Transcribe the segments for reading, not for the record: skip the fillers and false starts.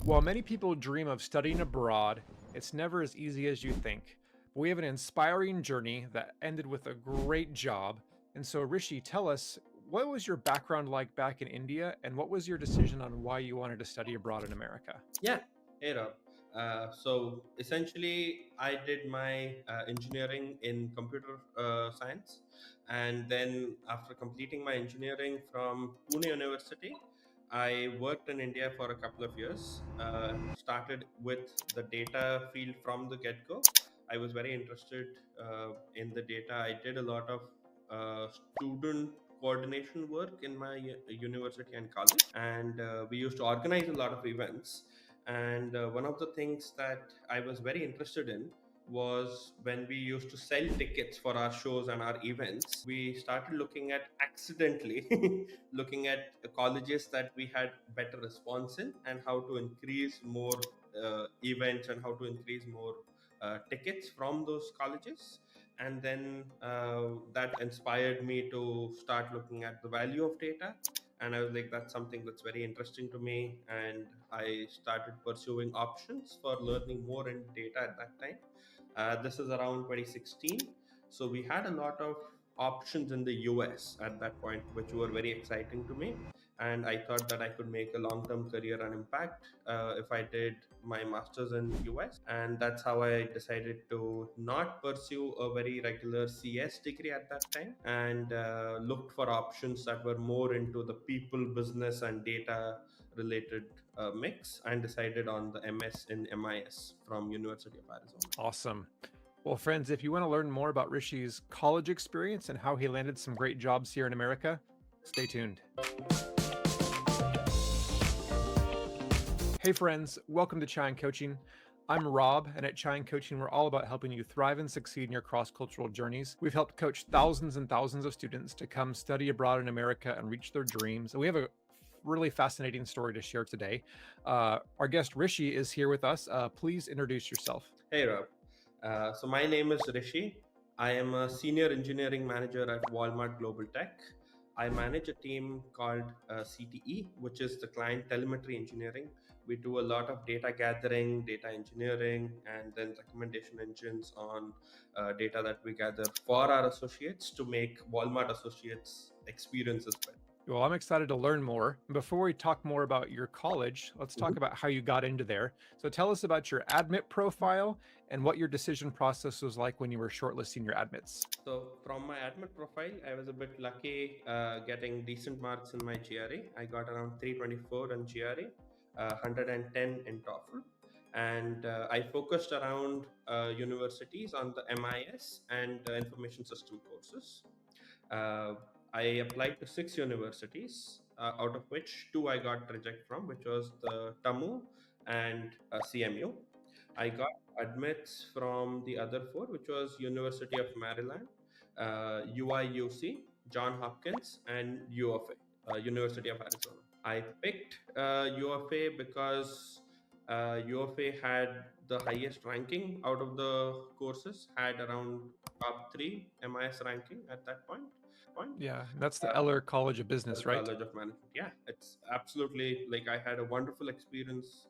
While many people dream of studying abroad, it's never as easy as you think. We have an inspiring journey that ended with a great job. And so, Rishi, tell us, what was your background like back in India, and what was your decision on why you wanted to study abroad in America? Yeah, hey Rob. So essentially, I did my engineering in computer science, and then after completing my engineering from Pune University, I worked in India for a couple of years. Started with the data field from the get go. I was very interested in the data. I did a lot of student coordination work in my university and college, and we used to organize a lot of events. And one of the things that I was very interested in was when we used to sell tickets for our shows and our events. We started looking at accidentally looking at colleges that we had better response in, and how to increase more events, and how to increase more tickets from those colleges. And then that inspired me to start looking at the value of data. And I was like, that's something that's very interesting to me. And I started pursuing options for learning more in data at that time. This is around 2016. So we had a lot of options in the US at that point, which were very exciting to me. And I thought that I could make a long term career and impact if I did my master's in US. And that's how I decided to not pursue a very regular CS degree at that time, and looked for options that were more into the people, business, and data related mix, and decided on the MS in MIS from University of Arizona. Awesome. Well, friends, if you want to learn more about Rishi's college experience and how he landed some great jobs here in America, stay tuned. Hey, friends, welcome to Chai and Coaching. I'm Rob, and at Chai and Coaching, we're all about helping you thrive and succeed in your cross cultural journeys. We've helped coach thousands and thousands of students to come study abroad in America and reach their dreams. And we have a really fascinating story to share today. Our guest Rishi is here with us. Please introduce yourself. Hey Rob. So my name is Rishi. I am a senior engineering manager at Walmart Global Tech. I manage a team called CTE, which is the client telemetry engineering. We do a lot of data gathering, data engineering, and then recommendation engines on data that we gather for our associates to make Walmart associates experiences better. Well, I'm excited to learn more. Before we talk more about your college, let's talk about how you got into there. So tell us about your admit profile and what your decision process was like when you were shortlisting your admits. So from my admit profile, I was a bit lucky getting decent marks in my GRE. I got around 324 in GRE, 110 in TOEFL, and I focused around universities on the MIS and information system courses. Uh, I applied to 6 universities, out of which two I got reject from, which was the TAMU and CMU. I got admits from the other four, which was University of Maryland, UIUC, John Hopkins, and UFA, University of Arizona. I picked UFA because UFA had the highest ranking out of the courses, had around top three MIS ranking at that point. Yeah, that's the Eller College of Business, right? College of Management. Yeah, it's absolutely like I had a wonderful experience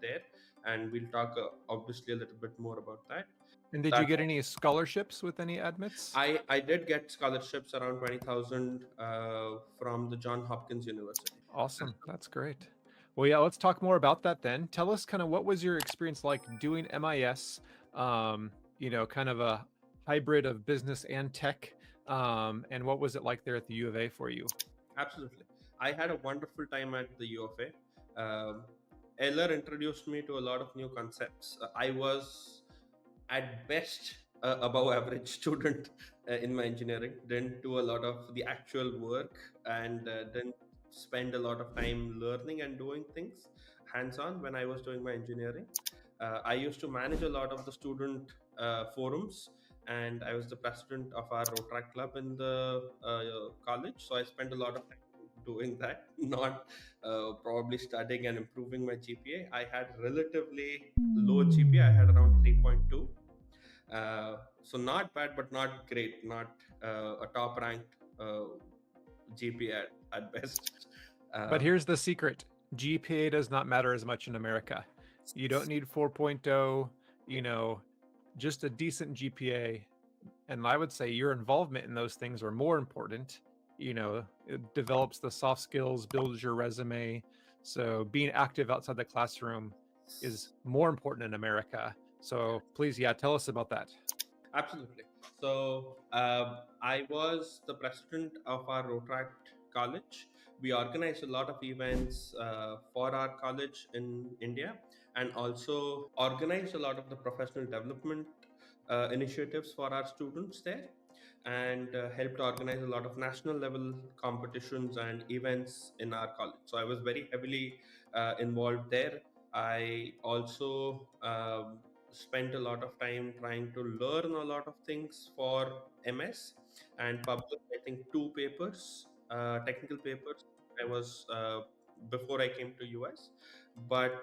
there, and we'll talk obviously a little bit more about that. And did you That get any scholarships with any admits? I did get scholarships around 20,000 from the John Hopkins University. Awesome. That's great. Well, yeah, let's talk more about that then. Tell us kind of what was your experience like doing MIS, kind of a hybrid of business and tech. And what was it like there at the U of A for you? Absolutely, I had a wonderful time at the UFA. Eller introduced me to a lot of new concepts. I was at best above average student in my engineering, didn't do a lot of the actual work, and didn't spend a lot of time learning and doing things hands on when I was doing my engineering. I used to manage a lot of the student forums, and I was the president of our Rotaract club in the college, so I spent a lot of time doing that, not probably studying and improving my GPA. I had relatively low GPA. I had around 3.2. So not bad, but not great, not a top ranked GPA at best. But here's the secret. GPA does not matter as much in America. You don't need 4.0, you know, just a decent GPA. And I would say your involvement in those things are more important. It develops the soft skills, builds your resume. So being active outside the classroom is more important in America. So please, yeah, tell us about that. Absolutely. So I was the president of our Rotaract College. We organized a lot of events for our college in India, and also organized a lot of the professional development initiatives for our students there, and helped organize a lot of national level competitions and events in our college. So I was very heavily involved there. I also spent a lot of time trying to learn a lot of things for MS, and published, I think, two papers, technical papers. I was before I came to US, but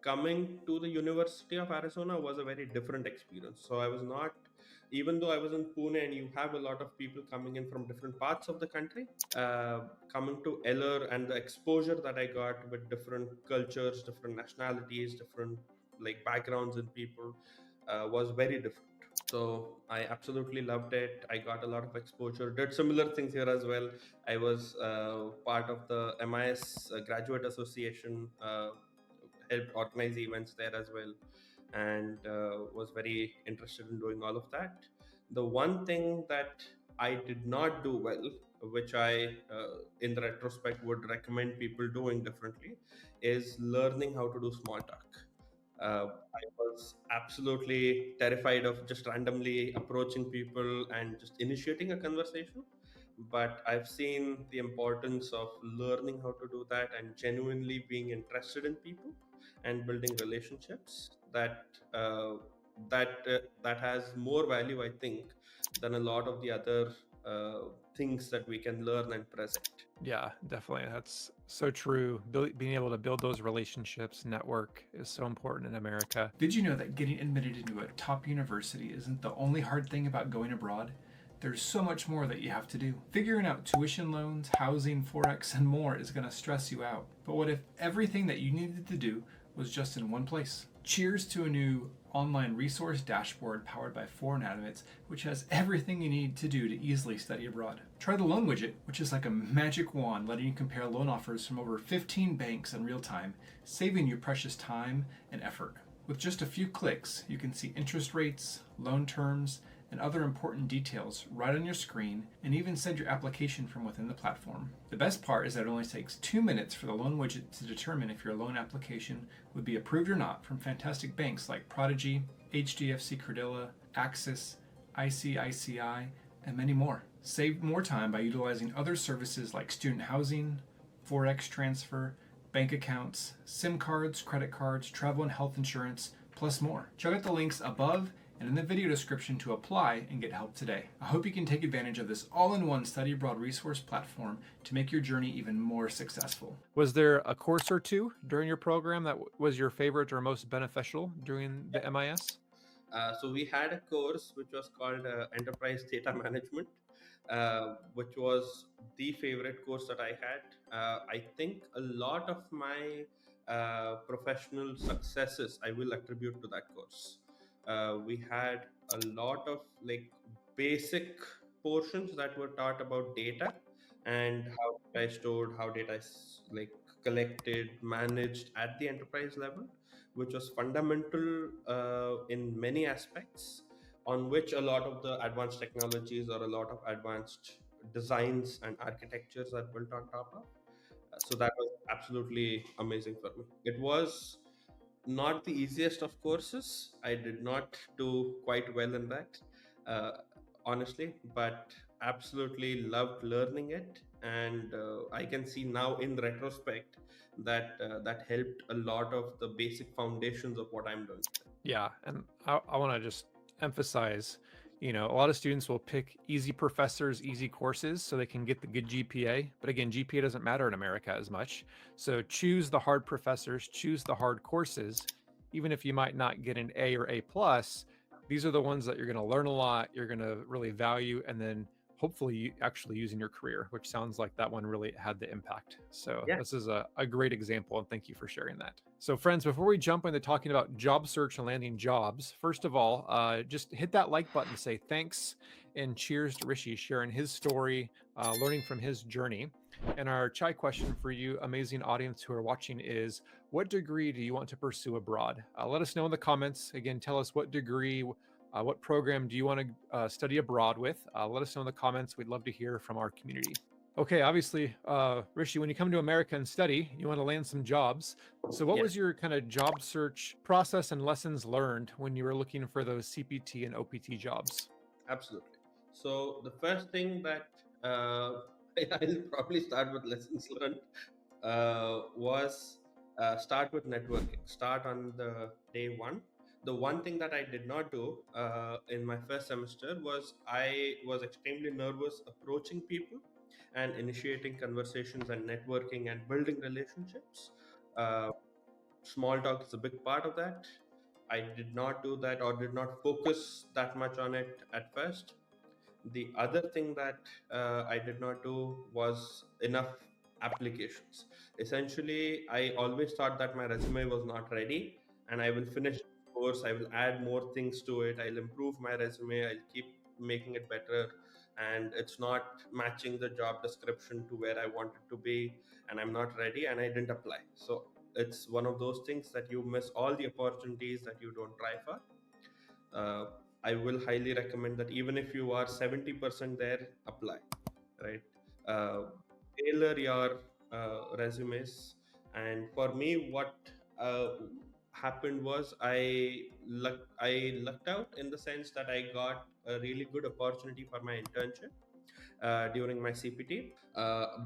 coming to the University of Arizona was a very different experience. So I was not, even though I was in Pune and you have a lot of people coming in from different parts of the country, uh, coming to Eller and the exposure that I got with different cultures, different nationalities, different like backgrounds and people was very different. So I absolutely loved it. I got a lot of exposure. Did similar things here as well. I was part of the MIS Graduate Association. Helped organize events there as well, and was very interested in doing all of that. The one thing that I did not do well, which I, in the retrospect, would recommend people doing differently, is learning how to do small talk. I was absolutely terrified of just randomly approaching people and just initiating a conversation. But I've seen the importance of learning how to do that and genuinely being interested in people and building relationships. That has more value, I think, than a lot of the other things that we can learn and present. Yeah, definitely. That's so true. Being able to build those relationships, network is so important in America. Did you know that getting admitted into a top university isn't the only hard thing about going abroad? There's so much more that you have to do. Figuring out tuition loans, housing, forex, and more is going to stress you out. But what if everything that you needed to do was just in one place? Cheers to a new online resource dashboard powered by Foreign Advocates, which has everything you need to do to easily study abroad. Try the loan widget, which is like a magic wand letting you compare loan offers from over 15 banks in real time, saving you precious time and effort. With just a few clicks, you can see interest rates, loan terms, and other important details right on your screen, and even send your application from within the platform. The best part is that it only takes 2 minutes for the loan widget to determine if your loan application would be approved or not from fantastic banks like Prodigy, HDFC Credila, Axis, ICICI, and many more. Save more time by utilizing other services like student housing, forex transfer, bank accounts, SIM cards, credit cards, travel and health insurance, plus more. Check out the links above and in the video description to apply and get help today. I hope you can take advantage of this all-in-one study abroad resource platform to make your journey even more successful. Was there a course or two during your program that was your favorite or most beneficial during the MIS? So we had a course which was called Enterprise Data Management, which was the favorite course that I had. I think a lot of my professional successes I will attribute to that course. We had a lot of like basic portions that were taught about data and how data is stored, how data is like collected, managed at the enterprise level, which was fundamental in many aspects, on which a lot of the advanced technologies or a lot of advanced designs and architectures are built on top of. So that was absolutely amazing for me. It was not the easiest of courses. I did not do quite well in that, uh, honestly, but absolutely loved learning it. And I can see now in retrospect that that helped a lot of the basic foundations of what I'm doing today. Yeah, and I want to just emphasize, a lot of students will pick easy professors, easy courses so they can get the good GPA. But again, GPA doesn't matter in America as much. So choose the hard professors, choose the hard courses. Even if you might not get an A or A plus, these are the ones that you're going to learn a lot, you're going to really value, and then hopefully actually use in your career, which sounds like that one really had the impact. So Yeah. this is a great example, and thank you for sharing that. So friends, before we jump into talking about job search and landing jobs, first of all, just hit that like button to say thanks and cheers to Rishi sharing his story, learning from his journey. And our chai question for you, amazing audience who are watching, is what degree do you want to pursue abroad? Let us know in the comments. Again, tell us what degree, what program do you want to study abroad with? Let us know in the comments. We'd love to hear from our community. Okay, obviously, Rishi, when you come to America and study, you want to land some jobs. So, what Yes. was your kind of job search process and lessons learned when you were looking for those CPT and OPT jobs? Absolutely. So the first thing that I'll probably start with lessons learned was start with networking. Start on the day one. The one thing that I did not do in my first semester was I was extremely nervous approaching people and initiating conversations and networking and building relationships. Uh, Small talk is a big part of that. I did not do that or did not focus that much on it at first. The other thing that I did not do was enough applications. Essentially, I always thought that my resume was not ready and I will finish the course, I will add more things to it, I'll improve my resume, I'll keep making it better, and it's not matching the job description to where I want it to be, and I'm not ready and I didn't apply. So it's one of those things that you miss all the opportunities that you don't try for. uh, I will highly recommend that even if you are 70% there, apply, right? Uh, Tailor your resumes. And for me, what uh, happened was I lucked out in the sense that I got a really good opportunity for my internship during my CPT,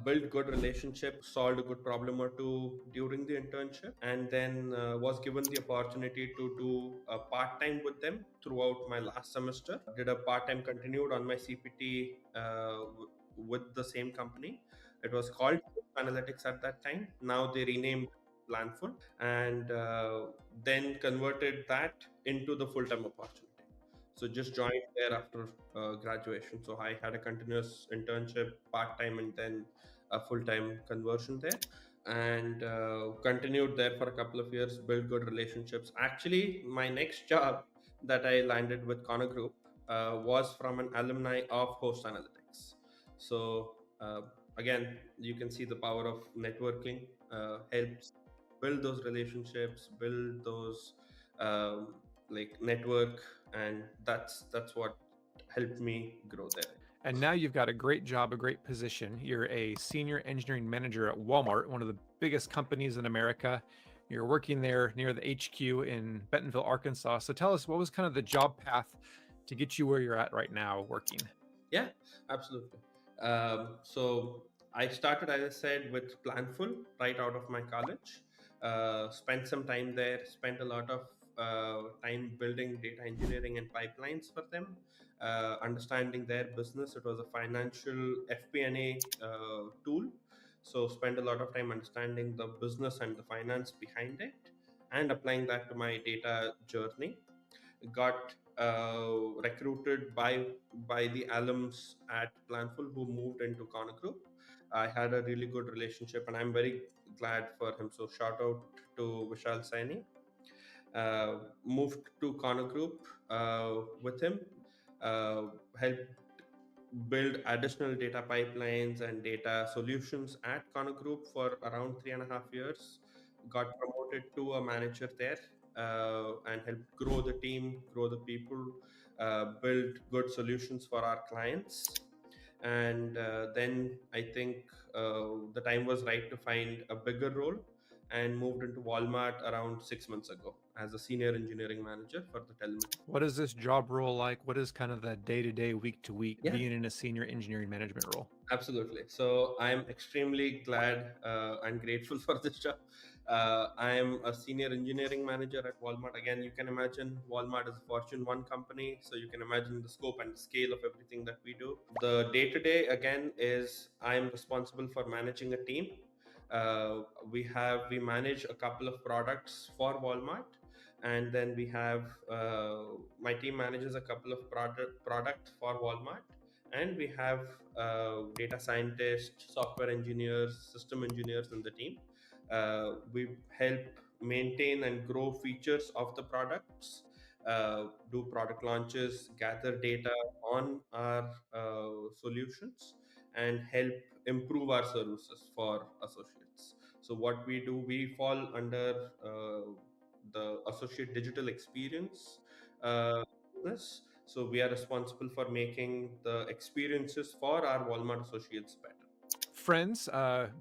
built good relationship, solved a good problem or two during the internship, and then was given the opportunity to do a part time with them throughout my last semester. Did a part time continued on my CPT with the same company. It was called Analytics at that time. Now they renamed Planful, and then converted that into the full time opportunity. So just joined there after graduation. So I had a continuous internship, part time, and then a full time conversion there, and continued there for a couple of years. Built good relationships. Actually, my next job that I landed with Connor Group was from an alumni of Host Analytics. So again, you can see the power of networking helps build those relationships, build those um, like network, and that's what helped me grow there. And now you've got a great job, a great position. You're a senior engineering manager at Walmart, one of the biggest companies in America. You're working there near the HQ in Bentonville, Arkansas. So tell us, what was kind of the job path to get you where you're at right now working? Yeah, absolutely. So I started, as I said, with Planful right out of my college. Spent some time there. Spent a lot of time building data engineering and pipelines for them, understanding their business. It was a financial FP&A tool. So spent a lot of time understanding the business and the finance behind it, and applying that to my data journey. Got recruited by the alums at Planful who moved into Connor Group. I had a really good relationship, and I'm very glad for him. So shout out to Vishal Saini. Moved to Connor Group with him. Helped build additional data pipelines and data solutions at Connor Group for around 3.5 years. Got promoted to a manager there, and helped grow the team, grow the people, build good solutions for our clients. And then I think the time was right to find a bigger role, and moved into Walmart around 6 months ago as a senior engineering manager for the telemetry. What is this job role like? What is kind of the day to day, week to week Yeah. being in a senior engineering management role? Absolutely. So I'm extremely glad and grateful for this job. I am a senior engineering manager at Walmart. Again, you can imagine Walmart is a Fortune 1 company, so you can imagine the scope and the scale of everything that we do. The day to day, again, is I'm responsible for managing a team. We manage a couple of products for Walmart, and then we have my team manages a couple of product for Walmart, and we have data scientists, software engineers, system engineers in the team. We help maintain and grow features of the products, do product launches, gather data on our solutions, and help improve our services for associates. So what we do, we fall under the associate digital experience business. So we are responsible for making the experiences for our Walmart associates better. Friends,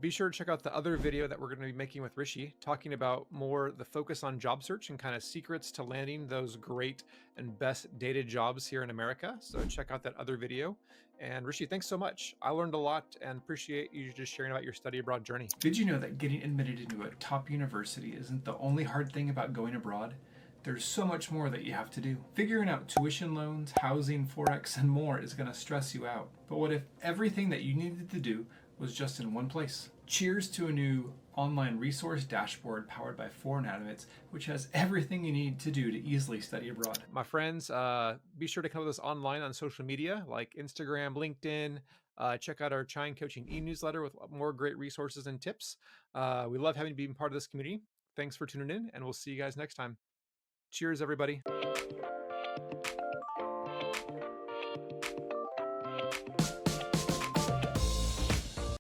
be sure to check out the other video that we're going to be making with Rishi, talking about more the focus on job search and kind of secrets to landing those great and best dated jobs here in America. So check out that other video. And Rishi, thanks so much. I learned a lot and appreciate you just sharing about your study abroad journey. Did you know that getting admitted into a top university isn't the only hard thing about going abroad? There's so much more that you have to do. Figuring out tuition loans, housing, forex, and more is going to stress you out. But what if everything that you needed to do was just in one place? Cheers to a new online resource dashboard powered by Foreign Animates, which has everything you need to do to easily study abroad. My friends, be sure to come with us online on social media like Instagram, LinkedIn. Check out our Chine Coaching e-newsletter with more great resources and tips. We love having you be part of this community. Thanks for tuning in, and we'll see you guys next time. Cheers, everybody.